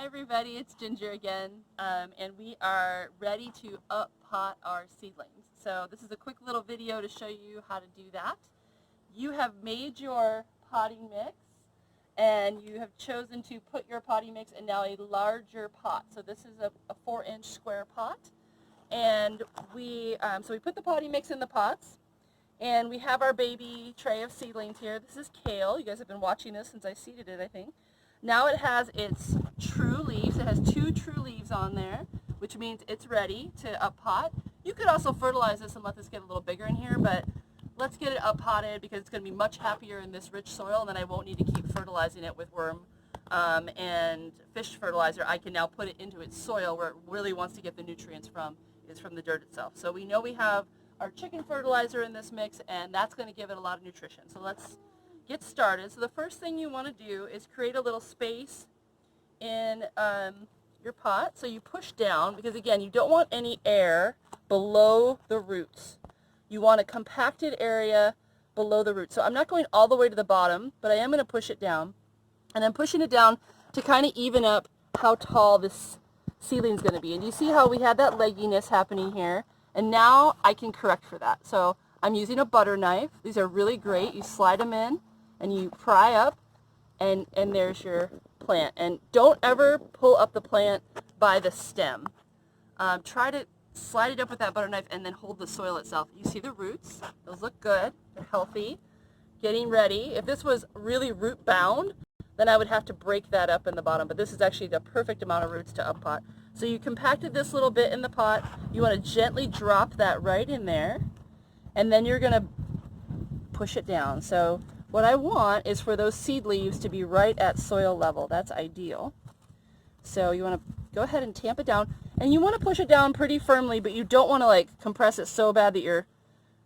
Hi everybody, it's Ginger again, and we are ready to up-pot our seedlings. So this is a quick little video to show you how to do that. You have made your potting mix, and you have chosen to put your potting mix in now a larger pot. So this is a 4-inch square pot, and we put the potting mix in the pots, and we have our baby tray of seedlings here. This is kale. You guys have been watching this since I seeded it, I think. Now it has its true leaves. It has 2 true leaves on there, which means it's ready to up pot. You could also fertilize this and let this get a little bigger in here, but let's get it up potted because it's going to be much happier in this rich soil, and then I won't need to keep fertilizing it with worm and fish fertilizer. I can now put it into its soil where it really wants to get the nutrients from, is from the dirt itself. So we know we have our chicken fertilizer in this mix, and that's going to give it a lot of nutrition. So let's get started. So the first thing you want to do is create a little space in your pot. So you push down, because again, you don't want any air below the roots. You want a compacted area below the roots. So I'm not going all the way to the bottom, but I am going to push it down. And I'm pushing it down to kind of even up how tall this seedling is going to be. And you see how we had that legginess happening here? And now I can correct for that. So I'm using a butter knife. These are really great. You slide them in and you pry up, and there's your plant. And don't ever pull up the plant by the stem. Try to slide it up with that butter knife and then hold the soil itself. You see the roots? Those look good. They're healthy. Getting ready. If this was really root bound, then I would have to break that up in the bottom. But this is actually the perfect amount of roots to up pot. So you compacted this little bit in the pot. You want to gently drop that right in there. And then you're going to push it down. So what I want is for those seed leaves to be right at soil level. That's ideal. So you want to go ahead and tamp it down. And you want to push it down pretty firmly, but you don't want to like compress it so bad that you're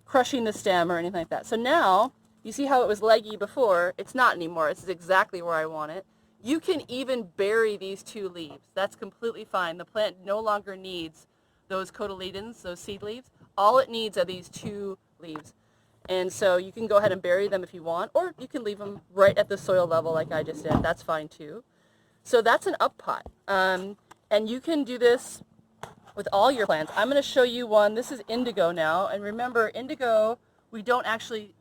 crushing the stem or anything like that. So now, you see how it was leggy before? It's not anymore. This is exactly where I want it. You can even bury these 2 leaves. That's completely fine. The plant no longer needs those cotyledons, those seed leaves. All it needs are these 2 leaves. And so you can go ahead and bury them if you want, or you can leave them right at the soil level like I just did. That's fine too. So that's an up pot. And you can do this with all your plants. I'm going to show you one. This is indigo now. And remember, indigo, we don't actually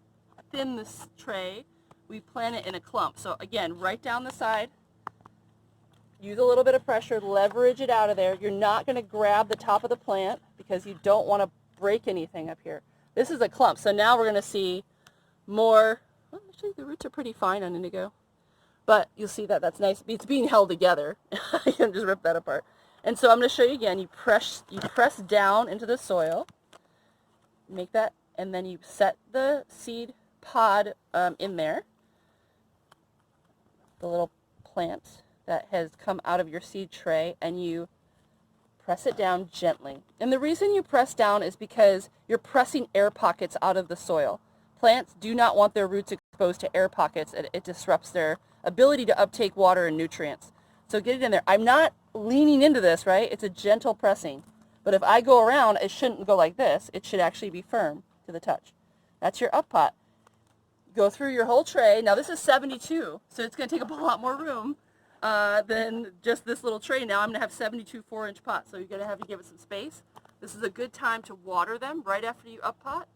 thin this tray. We plant it in a clump. So again, right down the side. Use a little bit of pressure. Leverage it out of there. You're not going to grab the top of the plant because you don't want to break anything up here. This is a clump. So now we're going to see more. Well, actually, the roots are pretty fine on indigo. But you'll see that that's nice. It's being held together. You can just rip that apart. And so I'm going to show you again. You press down into the soil. Make that, and then you set the seed pod in there. The little plant that has come out of your seed tray, and you press it down gently. And the reason you press down is because you're pressing air pockets out of the soil. Plants do not want their roots exposed to air pockets. It disrupts their ability to uptake water and nutrients. So get it in there. I'm not leaning into this, right? It's a gentle pressing. But if I go around, it shouldn't go like this. It should actually be firm to the touch. That's your up pot. Go through your whole tray. Now this is 72, so it's going to take up a lot more room than just this little tray. Now I'm going to have 72 4-inch pots, so you're going to have to give it some space. This is a good time to water them right after you up pot.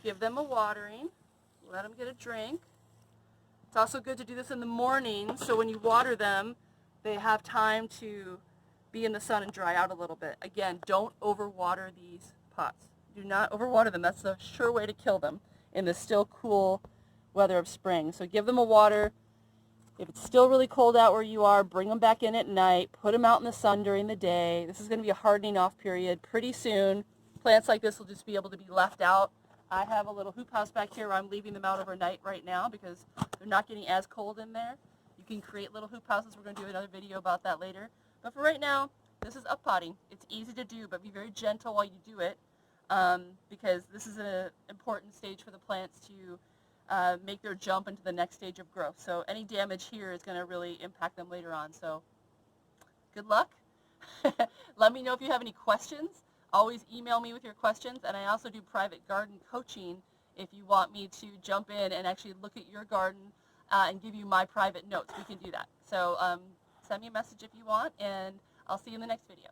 Give them a watering. Let them get a drink. It's also good to do this in the morning, so when you water them, they have time to be in the sun and dry out a little bit. Again, don't overwater these pots. Do not overwater them. That's a sure way to kill them in the still cool weather of spring. So give them a water. If it's still really cold out where you are, bring them back in at night. Put them out in the sun during the day. This is going to be a hardening off period pretty soon. Plants like this will just be able to be left out. I have a little hoop house back here where I'm leaving them out overnight right now because they're not getting as cold in there. You can create little hoop houses. We're going to do another video about that later. But for right now, this is up potting. It's easy to do, but be very gentle while you do it because this is an important stage for the plants to make their jump into the next stage of growth. So any damage here is going to really impact them later on. So good luck. Let me know if you have any questions. Always email me with your questions. And I also do private garden coaching if you want me to jump in and actually look at your garden and give you my private notes. We can do that. So send me a message if you want, and I'll see you in the next video.